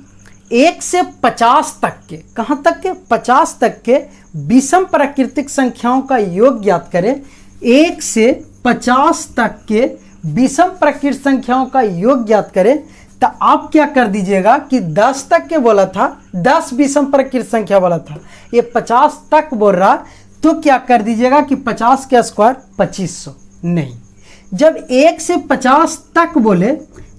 1 से 50 तक के, कहाँ तक के 50 तक के विषम प्राकृतिक संख्याओं का योग ज्ञात करें। 1 से 50 तक के विषम प्राकृतिक संख्याओं का योग ज्ञात करें। तो आप क्या कर दीजिएगा कि 10 तक के बोला था, 10 विषम प्राकृतिक संख्या बोला था, ये 50 तक बोल रहा, तो क्या कर दीजिएगा कि 50 के स्क्वायर 2500। नहीं, जब 1 से 50 तक बोले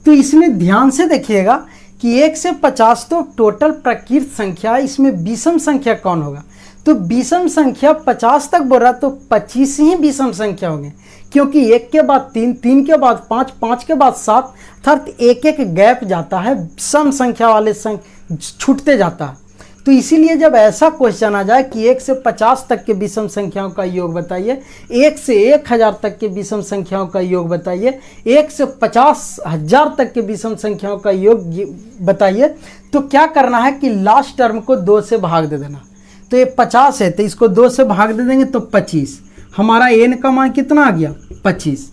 तो इसमें ध्यान से देखिएगा कि 1 से 50 तो टोटल प्राकृतिक संख्या, इसमें विषम संख्या कौन होगा? तो विषम संख्या 50 तक बोल रहा, तो 25 ही विषम संख्या होंगे, क्योंकि 1 के बाद 3, 3 के बाद 5, 5 के बाद 7, अर्थात एक एक गैप जाता है, सम संख्या वाले छूटते जाता है। तो इसीलिए जब ऐसा क्वेश्चन आ जाए कि 1 से 50 तक के विषम संख्याओं का योग बताइए, 1 से 1000 तक के विषम संख्याओं का योग बताइए, 1 से 50,000 तक के विषम संख्याओं का योग बताइए, तो क्या करना है कि लास्ट टर्म को 2 से भाग दे देना। तो ये 50 है, तो इसको 2 से भाग दे देंगे तो 25, हमारा एन का मान कितना आ गया 25।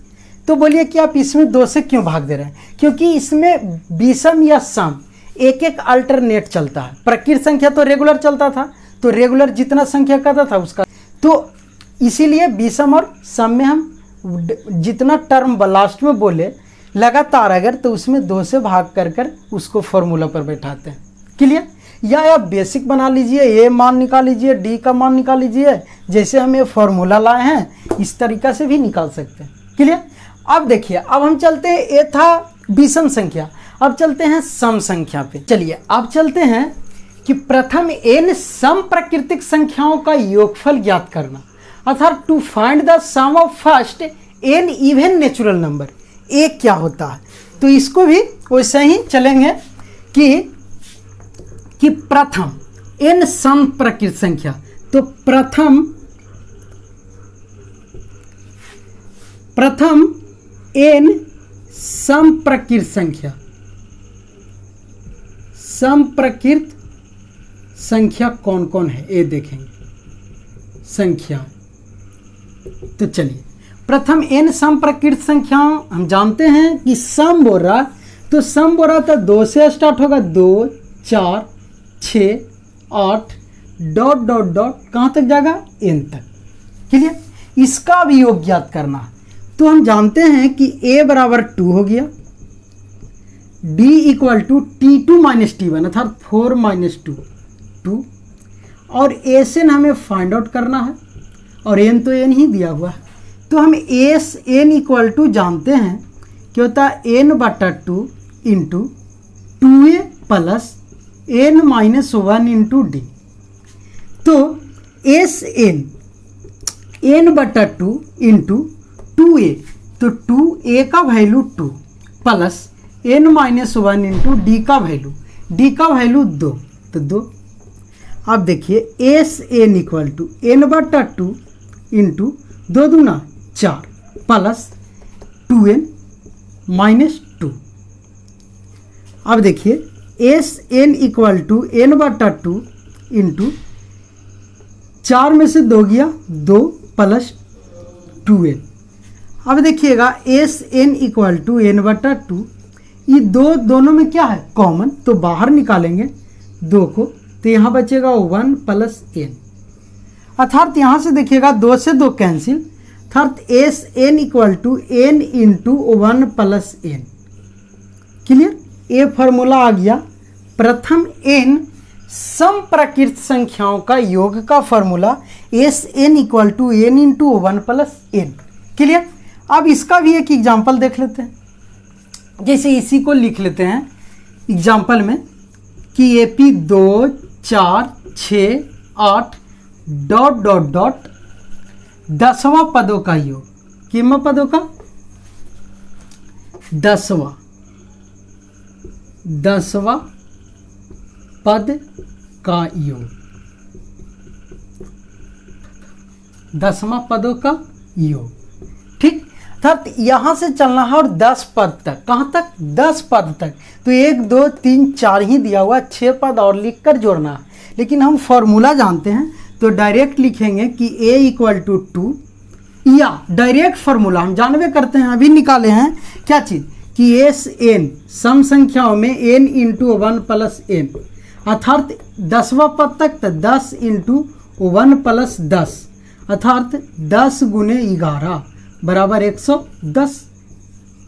तो बोलिए कि आप इसमें 2 से क्यों भाग दे रहे हैं? क्योंकि इसमें विषम या सम एक एक अल्टरनेट चलता है। प्राकृतिक संख्या तो रेगुलर चलता था, तो रेगुलर जितना संख्या करता था उसका, तो इसीलिए विषम और सम में हम जितना टर्म लास्ट में बोले लगातार अगर, तो उसमें 2 से भाग कर कर उसको फॉर्मूला पर बैठाते हैं। क्लियर? या आप बेसिक बना लीजिए, ए मान निकाल लीजिए, डी का मान निकाल लीजिए, जैसे हम ये फॉर्मूला लाए हैं इस तरीका से भी निकाल सकते हैं। क्लियर? अब देखिए, अब हम चलते हैं, ये था विषम संख्या, अब चलते हैं सम संख्या पे। चलिए अब चलते हैं कि प्रथम n सम प्राकृतिक संख्याओं का योगफल ज्ञात करना, अर्थात to find the sum of first n even natural number. एक क्या होता है, तो इसको भी वैसे ही चलेंगे कि प्रथम n सम प्राकृतिक संख्या, तो प्रथम n सम प्राकृतिक संख्या, सम प्राकृत संख्या कौन कौन है ये देखेंगे संख्या। तो चलिए प्रथम n सम प्राकृत संख्या हम जानते हैं कि सम बोल रहा, तो सम बोल रहा था 2 से स्टार्ट होगा, 2 4 6 8 डॉट डॉट डॉट कहाँ तक जाएगा n तक। क्लियर? इसका भी योग ज्ञात करना है। तो हम जानते हैं कि a बराबर 2 हो गया, d equal to T2 minus T1 अर्थात 4 माइनस 2 और एस एन हमें फाइंड आउट करना है, और एन तो एन ही दिया हुआ है। तो हम एस एन इक्वल टू जानते हैं क्या होता है, एन बटा 2 into 2a plus N minus 1 into D. तो एस एन बटा 2 इंटू 2a, तो 2a का value 2 plus n minus 1 into D का वैल्यू, डी का वैल्यू 2, तो 2। अब देखिए S N equal to N बटा 2 इंटू 2 दूना 4 प्लस 2n माइनस 2। अब देखिए S N equal to N बटा 2 इंटू 4 में से 2 गया 2 प्लस 2n। अब देखिएगा S N equal to N बटा 2, ये दोनों में क्या है कॉमन, तो बाहर निकालेंगे 2 को, तो यहाँ बचेगा 1 प्लस n, अर्थात यहाँ से देखिएगा 2 से 2 कैंसिल, अर्थात S N equal to N into 1 plus n। Clear? ये फॉर्मूला आ गया प्रथम n सम प्राकृत संख्याओं का योग का formula S N equal to N into one plus N. Clear. अब इसका भी एक एग्जाम्पल देख लेते हैं। जैसे इसी को लिख लेते हैं एग्जाम्पल में कि AP 2 4 6 8 डॉट डॉट डॉट 10वां पदों का योग। कितने पदों का? 10वां पद का योग। 10वां पदों का योग। ठीक। अर्थात यहाँ से चलना है और 10 पद तक। कहाँ तक? 10 पद तक। तो 1 2 3 4 ही दिया हुआ, 6 पद और लिखकर जोड़ना है। लेकिन हम फॉर्मूला जानते हैं तो डायरेक्ट लिखेंगे कि a इक्वल टू 2, या डायरेक्ट फॉर्मूला हम जानवे करते हैं, अभी निकाले हैं क्या चीज़ कि एस एन सम संख्याओं में n इंटू 1 प्लस एन, अर्थात 10वां पद तक तो 10 इंटू 1 प्लस 10, अर्थात 10 गुने 11 बराबर 110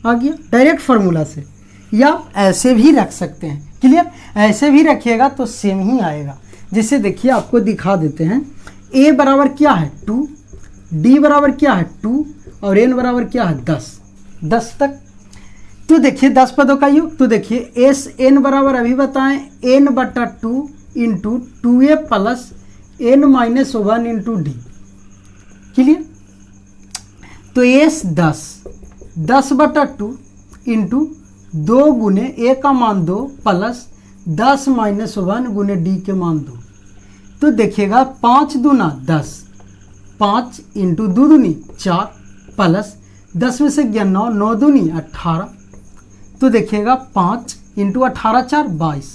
आ गया डायरेक्ट फार्मूला से। या ऐसे भी रख सकते हैं। क्लियर। ऐसे भी रखिएगा तो सेम ही आएगा। जैसे देखिए आपको दिखा देते हैं। a बराबर क्या है 2, d बराबर क्या है 2 और n बराबर क्या है 10 तक। तो देखिए 10 पदों का योग। तो देखिए एस एन बराबर अभी बताएं n/2 into 2a plus n minus 1 into D. Clear. तो एस 10/2 इंटू 2 गुने a का मान 2 प्लस 10 माइनस 1 गुने डी के मान 2। तो देखिएगा 5 दूना 10, 5 इंटू 2 दूनी 4 प्लस 10 में से गया 9, 9 दूनी 18। तो देखिएगा 5 इंटू 18 4 22,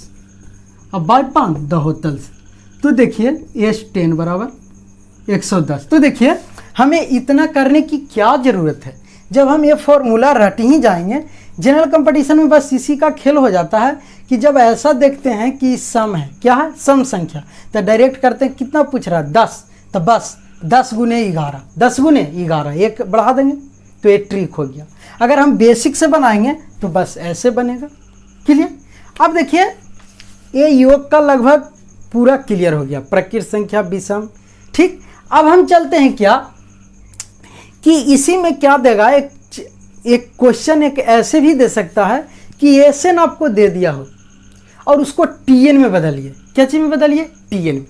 अब 5 दहोतल से। तो देखिए एस 10 बराबर 110। तो देखिए हमें इतना करने की क्या ज़रूरत है जब हम ये फॉर्मूला रट ही जाएंगे। जनरल कंपटीशन में बस इसी का खेल हो जाता है कि जब ऐसा देखते हैं कि सम है, क्या है सम संख्या, तो डायरेक्ट करते हैं कितना पूछ रहा है 10, तो बस 10 गुने 11, 10 गुने 11 एक बढ़ा देंगे तो एक ट्रिक हो गया। अगर हम बेसिक से बनाएंगे तो बस ऐसे बनेगा। क्लियर। अब देखिए ये योग का लगभग पूरा क्लियर हो गया, प्राकृत संख्या विषम। ठीक। अब हम चलते हैं क्या कि इसी में क्या देगा, एक क्वेश्चन एक ऐसे भी दे सकता है कि एसएन आपको दे दिया हो और उसको टीएन में बदलिए। क्या चीज़ में बदलिए? टीएन में।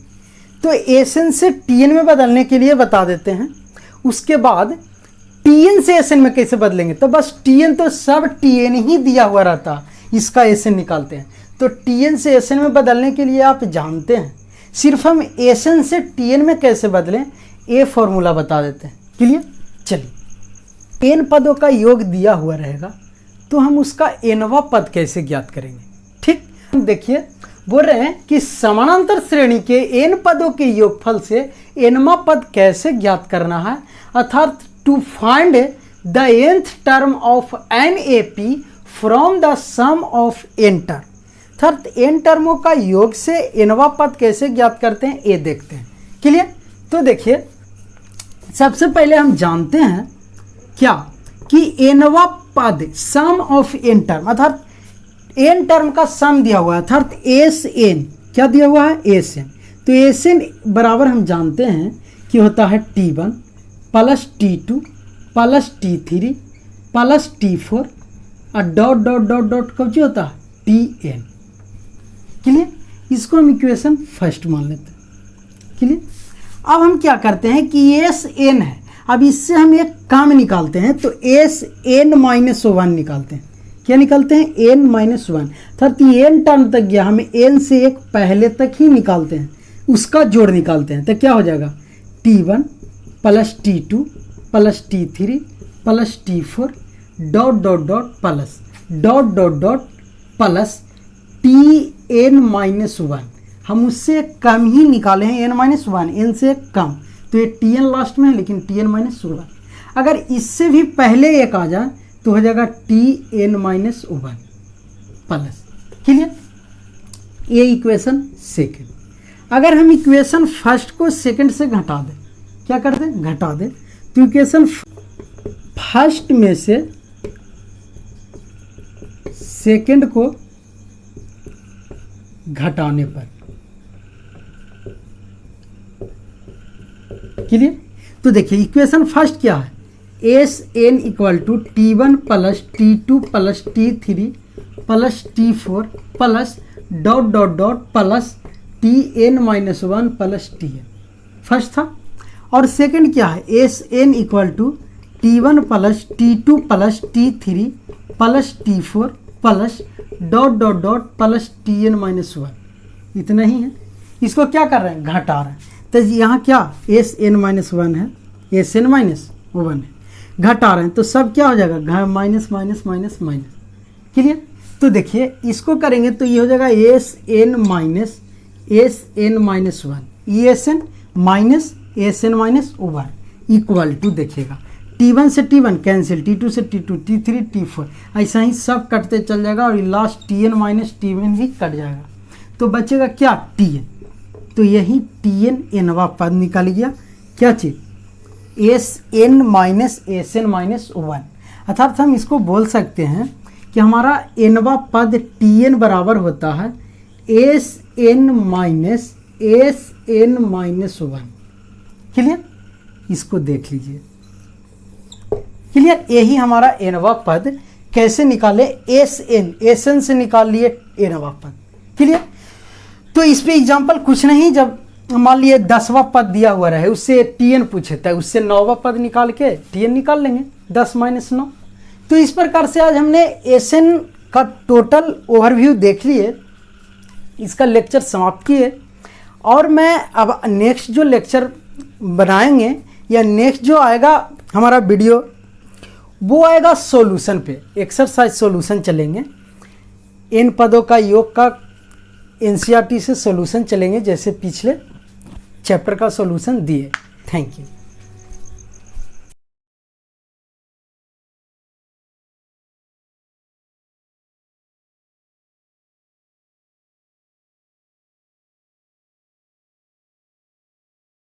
तो एसएन से टीएन में बदलने के लिए बता देते हैं। उसके बाद टीएन से एसएन में कैसे बदलेंगे, तो बस टीएन तो सब टीएन ही दिया हुआ रहता, इसका एसएन निकालते हैं। तो टीएन से एसएन में बदलने के लिए आप जानते हैं, सिर्फ हम एसएन से टीएन में कैसे बदलें ये फॉर्मूला बता देते हैं। क्लियर। चलिए एन पदों का योग दिया हुआ रहेगा तो हम उसका एनवा पद कैसे ज्ञात करेंगे। ठीक। देखिए बोल रहे हैं कि समानांतर श्रेणी के एन पदों के योगफल से एनवा पद कैसे ज्ञात करना है, अर्थात to find the nth term of an AP from the sum of N term. अर्थात एन टर्मों का योग से एनवा पद कैसे ज्ञात करते हैं ये देखते हैं। क्लियर। तो देखिए सबसे पहले हम जानते हैं क्या कि एनवा पद सम ऑफ एन टर्म, अर्थात एन टर्म का सम दिया हुआ है, अर्थात एस एन क्या दिया हुआ है एस एन। तो एस एन बराबर हम जानते हैं कि होता है T1 plus T2 plus T3 plus T4 और डॉट डॉट डॉट डॉट कब जो होता है Tn। क्लियर। इसको हम इक्वेशन फर्स्ट मान लेते हैं। क्लियर। अब हम क्या करते हैं कि एस एन है, अब इससे हम एक काम निकालते हैं तो एस एन माइनस 1 निकालते हैं। क्या निकालते हैं? N minus 1। अर्थात एन टर्म तक गया, हमें एन से एक पहले तक ही निकालते हैं, उसका जोड़ निकालते हैं। तो क्या हो जाएगा T1 plus T2 plus T3 plus T4 dot dot dot plus dot dot dot plus Tn minus 1। हम उससे कम ही निकाले हैं n माइनस 1, एन से कम, तो ये Tn लास्ट में है लेकिन Tn माइनस 1। अगर इससे भी पहले एक आ जाए तो हो जाएगा Tn माइनस 1 प्लस। क्लियर। ये इक्वेशन सेकंड। अगर हम इक्वेशन फर्स्ट को सेकंड से घटा दें, क्या कर दें घटा दें, तो इक्वेशन फर्स्ट में से सेकंड को घटाने पर क्लियर। तो देखिए इक्वेशन फर्स्ट क्या है, S N equal to T1 plus T2 plus T3 plus T4 plus dot dot dot plus Tn-1 plus Tn, first था। और सेकंड क्या है, S N equal to T1 plus T2 plus T3 plus T4 plus dot dot dot plus Tn-1, इतना ही है। इसको क्या कर रहे हैं, घटा रहे हैं। तो यहाँ क्या Sn-1 है, Sn-1 है, घटा रहे हैं तो सब क्या हो जाएगा, minus minus minus minus, clear. तो देखिए इसको करेंगे तो ये हो जाएगा Sn-1 Esn minus Sn-1 equal to, देखिएगा T1 से T1 कैंसिल, T2 से T2, T3 T4, ऐसा ही सब कटते चल जाएगा और लास्ट Tn-Tn भी कट जाएगा। तो बचेगा क्या, Tn। तो यही Tn nवा पद निकल गया, क्या चीज़, Sn-Sn-1। अर्थात हम इसको बोल सकते हैं कि हमारा nवा पद Tn बराबर होता है Sn-Sn-1, क्लियर। इसको देख लीजिए, क्लियर। यही हमारा nवा पद कैसे निकाले, Sn से निकाल लिए nवा पद, क्लियर। तो इस पे एग्जाम्पल कुछ नहीं, जब मान लिए 10वां पद दिया हुआ रहे, उससे Tn पूछे था, उससे 9वां पद निकाल के Tn निकाल लेंगे, 10 माइनस 9। तो इस प्रकार से आज हमने Sn का टोटल ओवरव्यू देख लिए, इसका लेक्चर समाप्त किए। और मैं अब नेक्स्ट जो लेक्चर बनाएंगे या नेक्स्ट जो आएगा हमारा वीडियो, वो आएगा सॉल्यूशन पे, एक्सरसाइज सॉल्यूशन चलेंगे। इन पदों का योग का NCERT से सॉल्यूशन चलेंगे, जैसे पिछले चैप्टर का सॉल्यूशन दिए। Thank you.